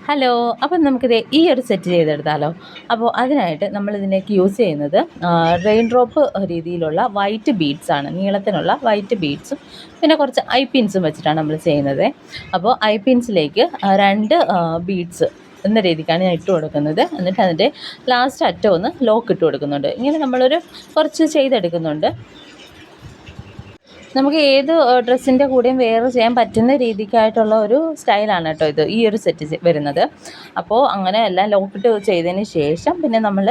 Hello. അപ്പം നമുക്കിത് ഈ ഒരു സെറ്റ് ചെയ്തെടുത്താലോ? അപ്പോൾ അതിനായിട്ട് നമ്മളിതിലേക്ക് യൂസ് ചെയ്യുന്നത് റെയിൻ ഡ്രോപ്പ് രീതിയിലുള്ള വൈറ്റ് ബീഡ്സ് ആണ്. നീളത്തിനുള്ള വൈറ്റ് ബീഡ്സും പിന്നെ കുറച്ച് ഐ പിൻസും വെച്ചിട്ടാണ് നമ്മൾ ചെയ്യുന്നത്. അപ്പോൾ ഐ പിൻസിലേക്ക് 2 ബീഡ്സ് എന്ന രീതിക്കാണ് ഞാൻ ഇട്ട് കൊടുക്കുന്നത്. എന്നിട്ട് അതിൻ്റെ ലാസ്റ്റ് അറ്റം ഒന്ന് ലോക്ക് ഇട്ട് കൊടുക്കുന്നുണ്ട്. ഇങ്ങനെ നമ്മളൊരു കുറച്ച് ചെയ്തെടുക്കുന്നുണ്ട്. നമുക്ക് ഏത് ഡ്രസ്സിൻ്റെ കൂടെയും വെയർ ചെയ്യാൻ പറ്റുന്ന രീതിക്കായിട്ടുള്ള ഒരു സ്റ്റൈലാണ് കേട്ടോ ഇത്, ഈ ഒരു സെറ്റ് വരുന്നത്. അപ്പോൾ അങ്ങനെ എല്ലാം ലോക്കിട്ട് ചെയ്തതിന് ശേഷം പിന്നെ നമ്മൾ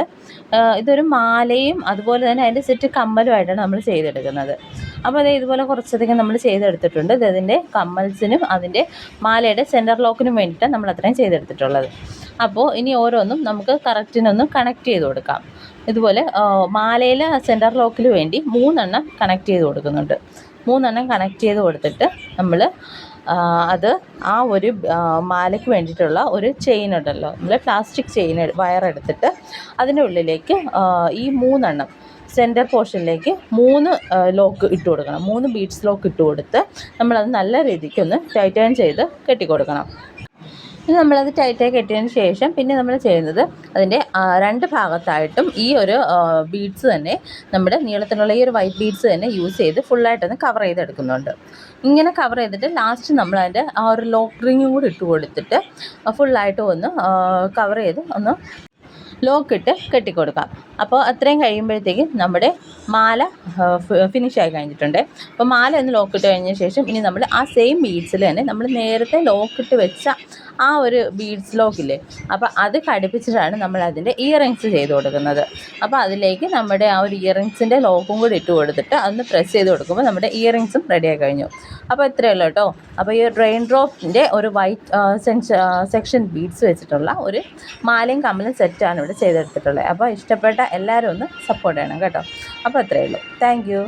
ഇതൊരു മാലയും അതുപോലെ തന്നെ അതിൻ്റെ സെറ്റ് കമ്മലുമായിട്ടാണ് നമ്മൾ ചെയ്തെടുക്കുന്നത്. അപ്പോൾ അത് ഇതുപോലെ കുറച്ചധികം നമ്മൾ ചെയ്തെടുത്തിട്ടുണ്ട്. ഇതിൻ്റെ കമ്മൽസിനും അതിൻ്റെ മാലയുടെ സെൻറ്റർ ലോക്കിനും വേണ്ടിയിട്ടാണ് നമ്മൾ അത്രയും ചെയ്തെടുത്തിട്ടുള്ളത്. അപ്പോൾ ഇനി ഓരോന്നും നമുക്ക് കറക്റ്റിനൊന്ന് കണക്ട് ചെയ്ത് കൊടുക്കാം. ഇതുപോലെ മാലയിലെ സെൻറ്റർ ലോക്കിൽ വേണ്ടി 3 എണ്ണം കണക്ട് ചെയ്ത് കൊടുക്കുന്നുണ്ട്. 3 എണ്ണം കണക്ട് ചെയ്ത് കൊടുത്തിട്ട് നമ്മൾ അത് ആ ഒരു മാലയ്ക്ക് വേണ്ടിയിട്ടുള്ള ഒരു ചെയിൻ ഉണ്ടല്ലോ, നമ്മൾ പ്ലാസ്റ്റിക് ചെയിൻ വയർ എടുത്തിട്ട് അതിൻ്റെ ഉള്ളിലേക്ക് ഈ 3 എണ്ണം സെൻറ്റർ പോർഷനിലേക്ക് 3 ലോക്ക് ഇട്ട് കൊടുക്കണം. 3 ബീഡ്സ് ലോക്ക് ഇട്ട് കൊടുത്ത് നമ്മളത് നല്ല രീതിക്കൊന്ന് ടൈറ്റൻ ചെയ്ത് കെട്ടിക്കൊടുക്കണം. ഇനി നമ്മളത് ടൈറ്റായി കെട്ടിയതിന് ശേഷം പിന്നെ നമ്മൾ ചെയ്യുന്നത് അതിൻ്റെ 2 ഭാഗത്തായിട്ടും ഈ ഒരു ബീഡ്സ് തന്നെ നമ്മുടെ നീളത്തിലുള്ള ഈ ഒരു വൈറ്റ് ബീഡ്സ് തന്നെ യൂസ് ചെയ്ത് ഫുള്ളായിട്ടൊന്ന് കവർ ചെയ്തെടുക്കുന്നുണ്ട്. ഇങ്ങനെ കവർ ചെയ്തിട്ട് ലാസ്റ്റ് നമ്മളതിൻ്റെ ആ ഒരു ലോക്ക് റിങ്ങും കൂടി ഇട്ട് കൊടുത്തിട്ട് ഫുള്ളായിട്ട് ഒന്ന് കവർ ചെയ്ത് ഒന്ന് ലോക്കിട്ട് കെട്ടിക്കൊടുക്കാം. അപ്പോൾ അത്രയും കഴിയുമ്പോഴത്തേക്കും നമ്മുടെ മാല ഫിനിഷായി കഴിഞ്ഞിട്ടുണ്ട്. അപ്പോൾ മാല ഒന്ന് ലോക്കിട്ട് കഴിഞ്ഞ ശേഷം ഇനി നമ്മൾ ആ സെയിം ബീഡ്സിൽ തന്നെ നമ്മൾ നേരത്തെ ലോക്കിട്ട് വെച്ച ആ ഒരു ബീഡ്സ് ലോക്കില്ലേ, അപ്പോൾ അത് ഘടിപ്പിച്ചിട്ടാണ് നമ്മൾ അതിൻ്റെ ഇയറിങ്സ് ചെയ്ത് കൊടുക്കുന്നത്. അപ്പോൾ അതിലേക്ക് നമ്മുടെ ആ ഒരു ഇയറിങ്സിൻ്റെ ലോക്കും കൂടി ഇട്ട് കൊടുത്തിട്ട് അതൊന്ന് പ്രസ് ചെയ്ത് കൊടുക്കുമ്പോൾ നമ്മുടെ ഇയറിങ്സും റെഡിയായി കഴിഞ്ഞു. അപ്പോൾ ഇത്രയേ ഉള്ളൂ കേട്ടോ. അപ്പോൾ ഈ റെയിൻ ഡ്രോപ്പിൻ്റെ ഒരു വൈറ്റ് സെക്ഷൻ ബീഡ്സ് വെച്ചിട്ടുള്ള ഒരു മാലയും കമ്മലും സെറ്റാണ് ഇവിടെ ചെയ്തെടുത്തിട്ടുള്ളത്. അപ്പോൾ ഇഷ്ടപ്പെട്ട എല്ലാവരും ഒന്ന് സപ്പോർട്ട് ചെയ്യണം കേട്ടോ. അപ്പോൾ അത്രയേ ഉള്ളൂ. Thank you.